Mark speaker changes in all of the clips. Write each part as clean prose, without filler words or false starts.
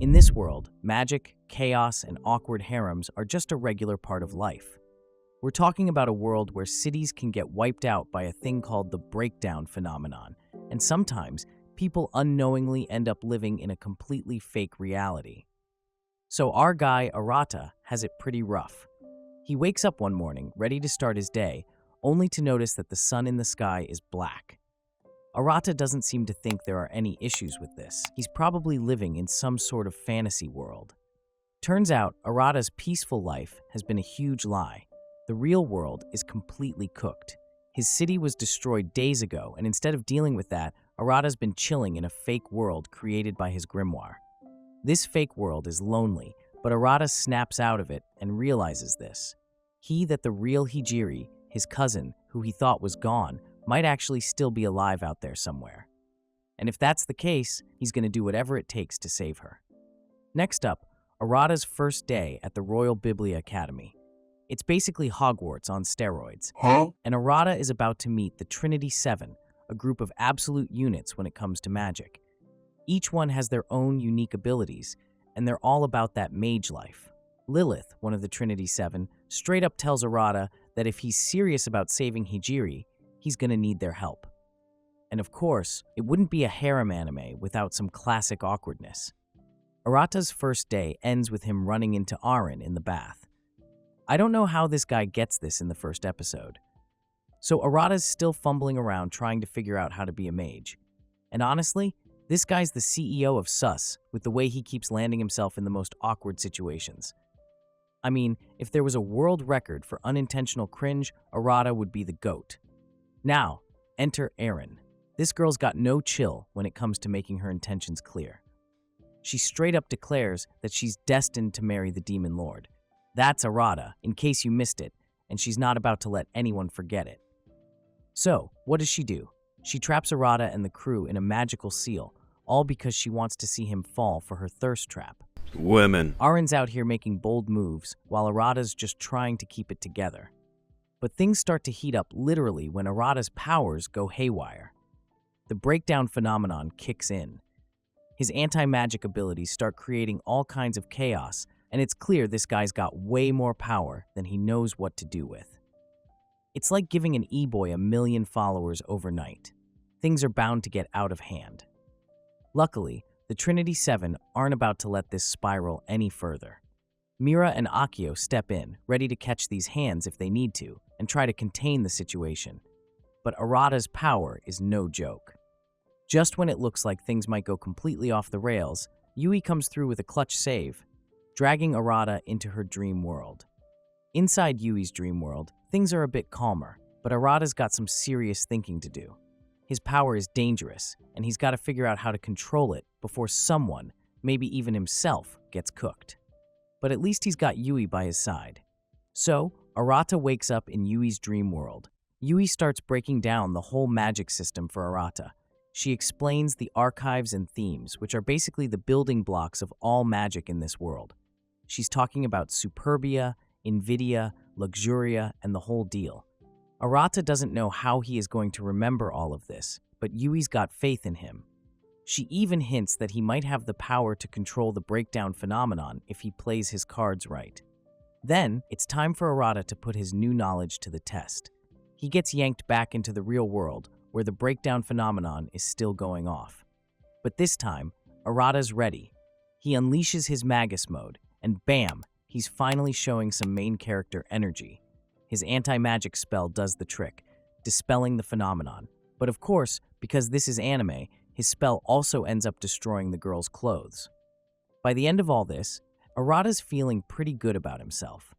Speaker 1: In this world, magic, chaos, and awkward harems are just a regular part of life. We're talking about a world where cities can get wiped out by a thing called the breakdown phenomenon, and sometimes people unknowingly end up living in a completely fake reality. So our guy, Arata, has it pretty rough. He wakes up one morning, ready to start his day, only to notice that the sun in the sky is black. Arata doesn't seem to think there are any issues with this. He's probably living in some sort of fantasy world. Turns out, Arata's peaceful life has been a huge lie. The real world is completely cooked. His city was destroyed days ago, and instead of dealing with that, Arata's been chilling in a fake world created by his grimoire. This fake world is lonely, but Arata snaps out of it and realizes this. That the real Hijiri, his cousin, who he thought was gone, might actually still be alive out there somewhere. And if that's the case, he's going to do whatever it takes to save her. Next up, Arata's first day at the Royal Biblia Academy. It's basically Hogwarts on steroids. And Arata is about to meet the Trinity 7, a group of absolute units when it comes to magic. Each one has their own unique abilities, and they're all about that mage life. Lilith, one of the Trinity 7, straight up tells Arata that if he's serious about saving Hijiri, he's gonna need their help. And of course, it wouldn't be a harem anime without some classic awkwardness. Arata's first day ends with him running into Aaron in the bath. I don't know how this guy gets this in the first episode. So Arata's still fumbling around trying to figure out how to be a mage. And honestly, this guy's the CEO of Sus with the way he keeps landing himself in the most awkward situations. I mean, if there was a world record for unintentional cringe, Arata would be the GOAT. Now, enter Erin. This girl's got no chill when it comes to making her intentions clear. She straight up declares that she's destined to marry the Demon Lord. That's Arata, in case you missed it, and she's not about to let anyone forget it. So, what does she do? She traps Arata and the crew in a magical seal, all because she wants to see him fall for her thirst trap.
Speaker 2: Women.
Speaker 1: Aaron's out here making bold moves, while Arata's just trying to keep it together. But things start to heat up literally when Arata's powers go haywire. The breakdown phenomenon kicks in. His anti-magic abilities start creating all kinds of chaos, and it's clear this guy's got way more power than he knows what to do with. It's like giving an e-boy 1 million followers overnight. Things are bound to get out of hand. Luckily, the Trinity 7 aren't about to let this spiral any further. Mira and Akio step in, ready to catch these hands if they need to, and try to contain the situation. But Arata's power is no joke. Just when it looks like things might go completely off the rails, Yui comes through with a clutch save, dragging Arata into her dream world. Inside Yui's dream world, things are a bit calmer, but Arata's got some serious thinking to do. His power is dangerous, and he's got to figure out how to control it before someone, maybe even himself, gets cooked. But at least he's got Yui by his side. So, Arata wakes up in Yui's dream world. Yui starts breaking down the whole magic system for Arata. She explains the archives and themes, which are basically the building blocks of all magic in this world. She's talking about Superbia, Invidia, Luxuria, and the whole deal. Arata doesn't know how he is going to remember all of this, but Yui's got faith in him. She even hints that he might have the power to control the breakdown phenomenon if he plays his cards right. Then, it's time for Arata to put his new knowledge to the test. He gets yanked back into the real world, where the breakdown phenomenon is still going off. But this time, Arata's ready. He unleashes his Magus mode, and bam, he's finally showing some main character energy. His anti-magic spell does the trick, dispelling the phenomenon. But of course, because this is anime, his spell also ends up destroying the girl's clothes. By the end of all this, Arata's feeling pretty good about himself.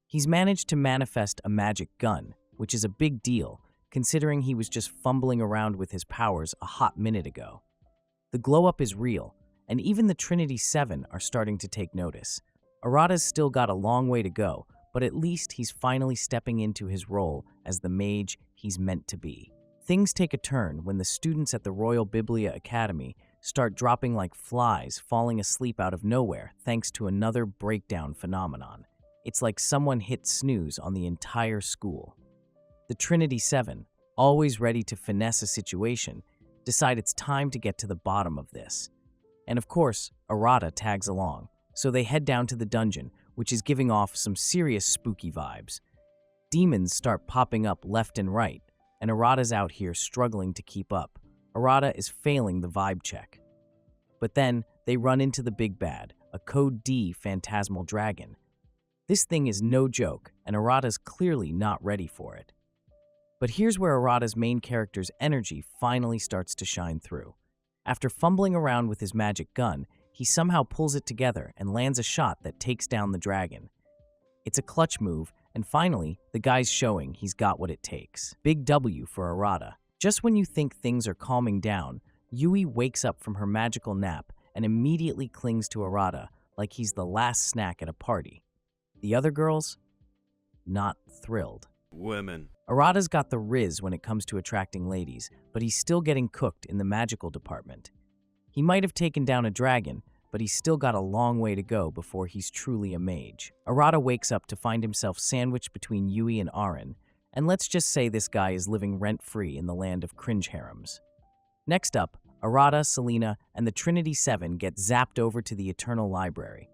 Speaker 1: He's managed to manifest a magic gun, which is a big deal, considering he was just fumbling around with his powers a hot minute ago. The glow-up is real, and even the Trinity 7 are starting to take notice. Arata's still got a long way to go, but at least he's finally stepping into his role as the mage he's meant to be. Things take a turn when the students at the Royal Biblia Academy start dropping like flies, falling asleep out of nowhere thanks to another breakdown phenomenon. It's like someone hit snooze on the entire school. The Trinity 7, always ready to finesse a situation, decide it's time to get to the bottom of this. And of course, Arata tags along, so they head down to the dungeon, which is giving off some serious spooky vibes. Demons start popping up left and right, and Arata's out here struggling to keep up. Arata is failing the vibe check. But then, they run into the big bad, a Code D phantasmal dragon. This thing is no joke, and Arata's clearly not ready for it. But here's where Arata's main character's energy finally starts to shine through. After fumbling around with his magic gun, he somehow pulls it together and lands a shot that takes down the dragon. It's a clutch move, and finally, the guy's showing he's got what it takes. Big W for Arata. Just when you think things are calming down, Yui wakes up from her magical nap and immediately clings to Arata like he's the last snack at a party. The other girls? Not thrilled.
Speaker 2: Women.
Speaker 1: Arata's got the riz when it comes to attracting ladies, but he's still getting cooked in the magical department. He might have taken down a dragon, but he's still got a long way to go before he's truly a mage. Arata wakes up to find himself sandwiched between Yui and Aren, and let's just say this guy is living rent-free in the land of cringe harems. Next up, Arata, Selena, and the Trinity 7 get zapped over to the Eternal Library.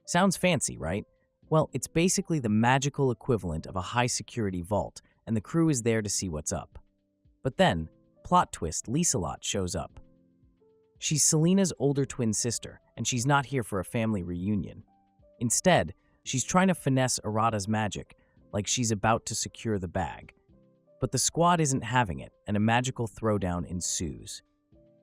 Speaker 1: Sounds fancy, right? Well, it's basically the magical equivalent of a high-security vault, and the crew is there to see what's up. But then, plot twist, Lieselot shows up. She's Selena's older twin sister, and she's not here for a family reunion. Instead, she's trying to finesse Arata's magic, like she's about to secure the bag. But the squad isn't having it, and a magical throwdown ensues.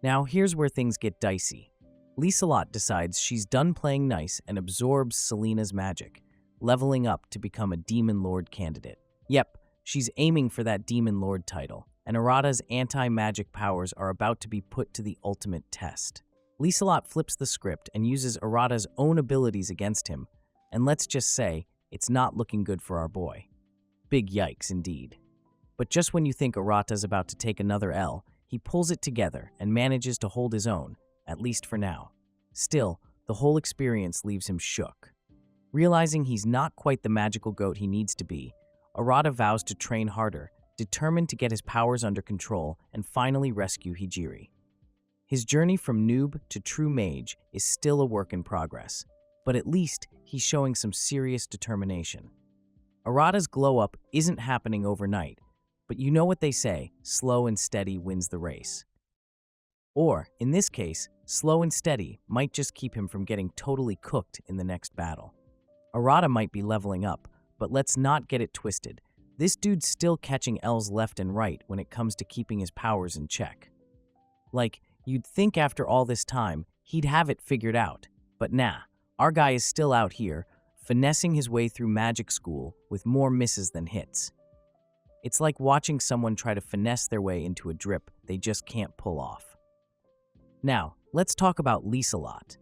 Speaker 1: Now, here's where things get dicey. Lieselot decides she's done playing nice and absorbs Selena's magic, leveling up to become a Demon Lord candidate. Yep, she's aiming for that Demon Lord title, and Arata's anti-magic powers are about to be put to the ultimate test. Lieselot flips the script and uses Arata's own abilities against him, and let's just say, it's not looking good for our boy. Big yikes indeed. But just when you think Arata's about to take another L, he pulls it together and manages to hold his own, at least for now. Still, the whole experience leaves him shook. Realizing he's not quite the magical goat he needs to be, Arata vows to train harder, determined to get his powers under control and finally rescue Hijiri. His journey from noob to true mage is still a work in progress, but at least he's showing some serious determination. Arata's glow-up isn't happening overnight, but you know what they say, slow and steady wins the race. Or, in this case, slow and steady might just keep him from getting totally cooked in the next battle. Arata might be leveling up, but let's not get it twisted. This dude's still catching L's left and right when it comes to keeping his powers in check. Like, you'd think after all this time, he'd have it figured out, but nah, our guy is still out here, finessing his way through magic school with more misses than hits. It's like watching someone try to finesse their way into a drip they just can't pull off. Now, let's talk about Lieselot.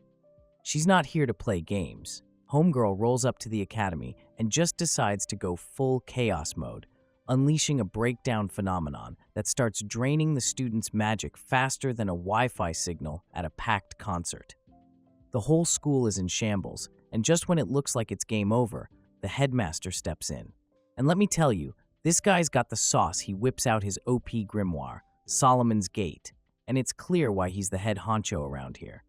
Speaker 1: She's not here to play games. Homegirl rolls up to the academy and just decides to go full chaos mode, unleashing a breakdown phenomenon that starts draining the students' magic faster than a Wi-Fi signal at a packed concert. The whole school is in shambles, and just when it looks like it's game over, the headmaster steps in. And let me tell you, this guy's got the sauce. He whips out his OP grimoire, Solomon's Gate, and it's clear why he's the head honcho around here.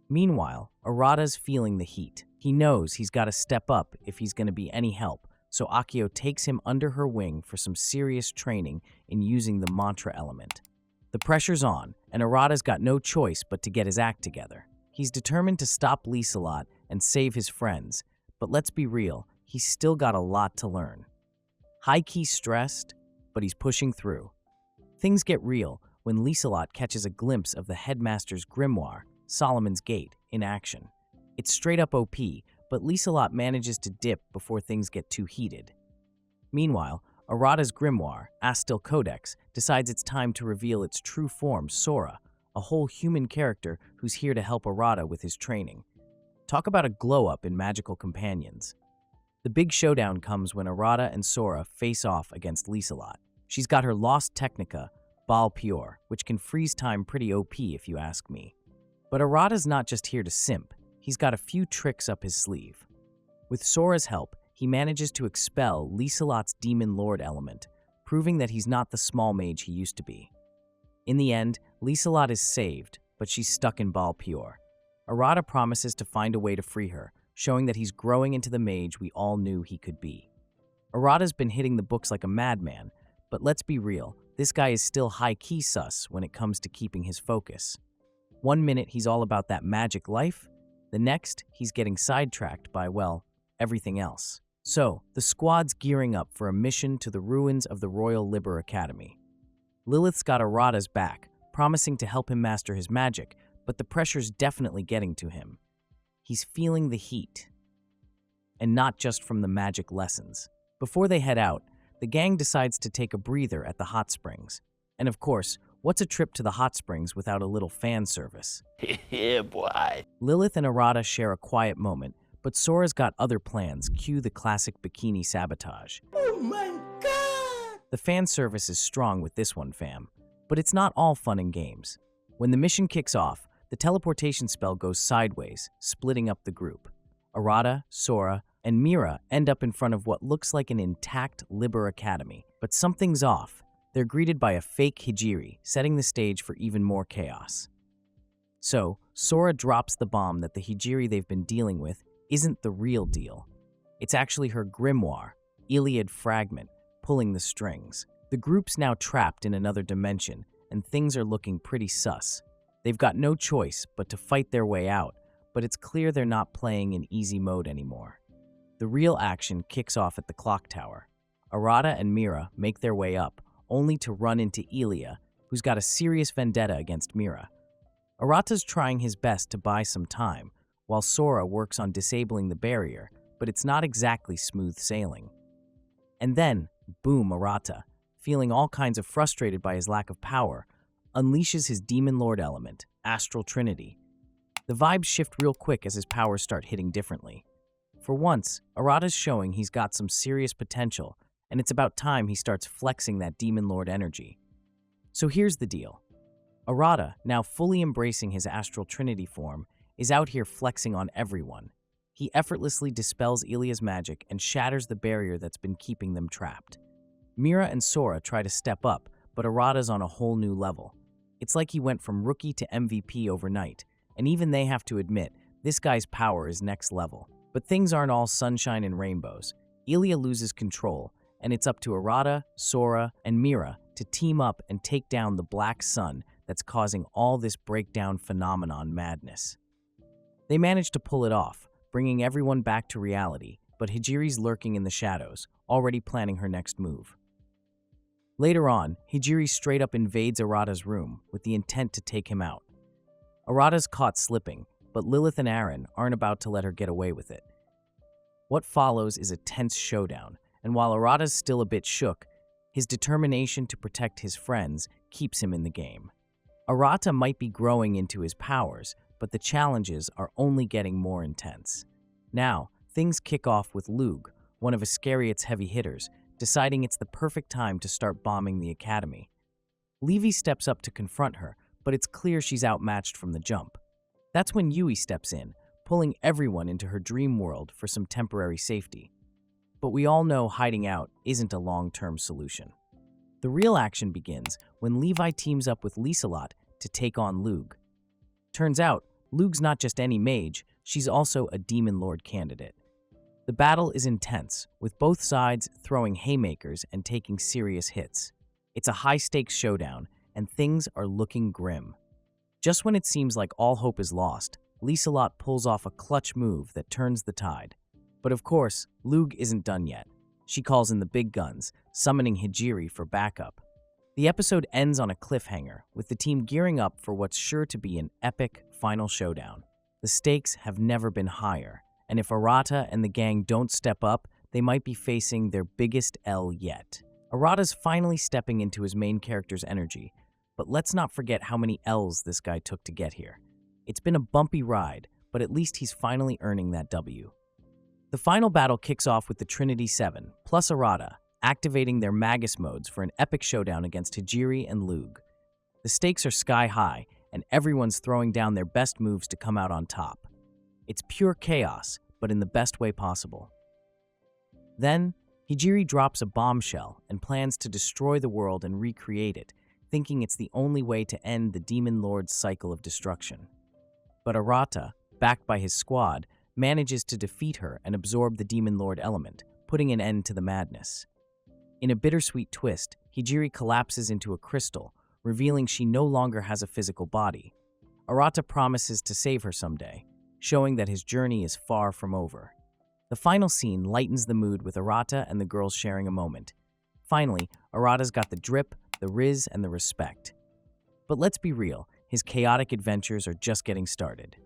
Speaker 1: Meanwhile, Arata's feeling the heat. He knows he's got to step up if he's going to be any help, so Akio takes him under her wing for some serious training in using the mantra element. The pressure's on, and Arata's got no choice but to get his act together. He's determined to stop Lieselot and save his friends, but let's be real, he's still got a lot to learn. High-key stressed, but he's pushing through. Things get real when Lieselot catches a glimpse of the headmaster's grimoire, Solomon's Gate, in action. It's straight up OP, but Lieselot manages to dip before things get too heated. Meanwhile, Arata's grimoire, Astil Codex, decides it's time to reveal its true form, Sora, a whole human character who's here to help Arata with his training. Talk about a glow-up in magical companions. The big showdown comes when Arata and Sora face off against Lieselot. She's got her lost Technica, Bal Pure, which can freeze time pretty OP if you ask me. But Arata's not just here to simp, he's got a few tricks up his sleeve. With Sora's help, he manages to expel Lieselot's Demon Lord element, proving that he's not the small mage he used to be. In the end, Lieselot is saved, but she's stuck in Bal Pure. Arata promises to find a way to free her, showing that he's growing into the mage we all knew he could be. Arata's been hitting the books like a madman, but let's be real, this guy is still high-key sus when it comes to keeping his focus. One minute he's all about that magic life, the next he's getting sidetracked by, well, everything else. So, the squad's gearing up for a mission to the ruins of the Royal Liber Academy. Lilith's got Arata's back, promising to help him master his magic, but the pressure's definitely getting to him. He's feeling the heat. And not just from the magic lessons. Before they head out, the gang decides to take a breather at the hot springs. And of course, what's a trip to the hot springs without a little fan service?
Speaker 2: Yeah, boy.
Speaker 1: Lilith and Arata share a quiet moment, but Sora's got other plans, cue the classic bikini sabotage.
Speaker 2: Oh my god!
Speaker 1: The fan service is strong with this one, fam. But it's not all fun and games. When the mission kicks off, the teleportation spell goes sideways, splitting up the group. Arata, Sora, and Mira end up in front of what looks like an intact Liber Academy. But something's off. They're greeted by a fake Hijiri, setting the stage for even more chaos. So, Sora drops the bomb that the Hijiri they've been dealing with isn't the real deal. It's actually her grimoire, Iliad fragment, pulling the strings. The group's now trapped in another dimension, and things are looking pretty sus. They've got no choice but to fight their way out, but it's clear they're not playing in easy mode anymore. The real action kicks off at the clock tower. Arata and Mira make their way up, only to run into Ilia, who's got a serious vendetta against Mira. Arata's trying his best to buy some time, while Sora works on disabling the barrier, but it's not exactly smooth sailing. And then, boom, Arata, feeling all kinds of frustrated by his lack of power, unleashes his Demon Lord element, Astral Trinity. The vibes shift real quick as his powers start hitting differently. For once, Arata's showing he's got some serious potential, and it's about time he starts flexing that Demon Lord energy. So here's the deal. Arata, now fully embracing his Astral Trinity form, is out here flexing on everyone. He effortlessly dispels Ilia's magic and shatters the barrier that's been keeping them trapped. Mira and Sora try to step up, but Arata's on a whole new level. It's like he went from rookie to MVP overnight, and even they have to admit, this guy's power is next level. But things aren't all sunshine and rainbows. Ilia loses control, and it's up to Arata, Sora, and Mira to team up and take down the Black Sun that's causing all this breakdown phenomenon madness. They manage to pull it off, bringing everyone back to reality, but Hijiri's lurking in the shadows, already planning her next move. Later on, Hijiri straight up invades Arata's room with the intent to take him out. Arata's caught slipping, but Lilith and Aaron aren't about to let her get away with it. What follows is a tense showdown, and while Arata's still a bit shook, his determination to protect his friends keeps him in the game. Arata might be growing into his powers, but the challenges are only getting more intense. Now, things kick off with Lug, one of Iscariot's heavy hitters, deciding it's the perfect time to start bombing the academy. Levi steps up to confront her, but it's clear she's outmatched from the jump. That's when Yui steps in, pulling everyone into her dream world for some temporary safety. But we all know hiding out isn't a long-term solution. The real action begins when Levi teams up with Liselot to take on Lug. Turns out, Lug's not just any mage, she's also a Demon Lord candidate. The battle is intense, with both sides throwing haymakers and taking serious hits. It's a high-stakes showdown, and things are looking grim. Just when it seems like all hope is lost, Liselot pulls off a clutch move that turns the tide. But of course, Lug isn't done yet. She calls in the big guns, summoning Hijiri for backup. The episode ends on a cliffhanger, with the team gearing up for what's sure to be an epic final showdown. The stakes have never been higher, and if Arata and the gang don't step up, they might be facing their biggest L yet. Arata's finally stepping into his main character's energy, but let's not forget how many L's this guy took to get here. It's been a bumpy ride, but at least he's finally earning that W. The final battle kicks off with the Trinity 7, plus Arata, activating their Magus modes for an epic showdown against Hijiri and Lug. The stakes are sky high, and everyone's throwing down their best moves to come out on top. It's pure chaos, but in the best way possible. Then, Hijiri drops a bombshell and plans to destroy the world and recreate it, thinking it's the only way to end the Demon Lord's cycle of destruction. But Arata, backed by his squad, manages to defeat her and absorb the Demon Lord element, putting an end to the madness. In a bittersweet twist, Hijiri collapses into a crystal, revealing she no longer has a physical body. Arata promises to save her someday, showing that his journey is far from over. The final scene lightens the mood with Arata and the girls sharing a moment. Finally, Arata's got the drip, the riz, and the respect. But let's be real, his chaotic adventures are just getting started.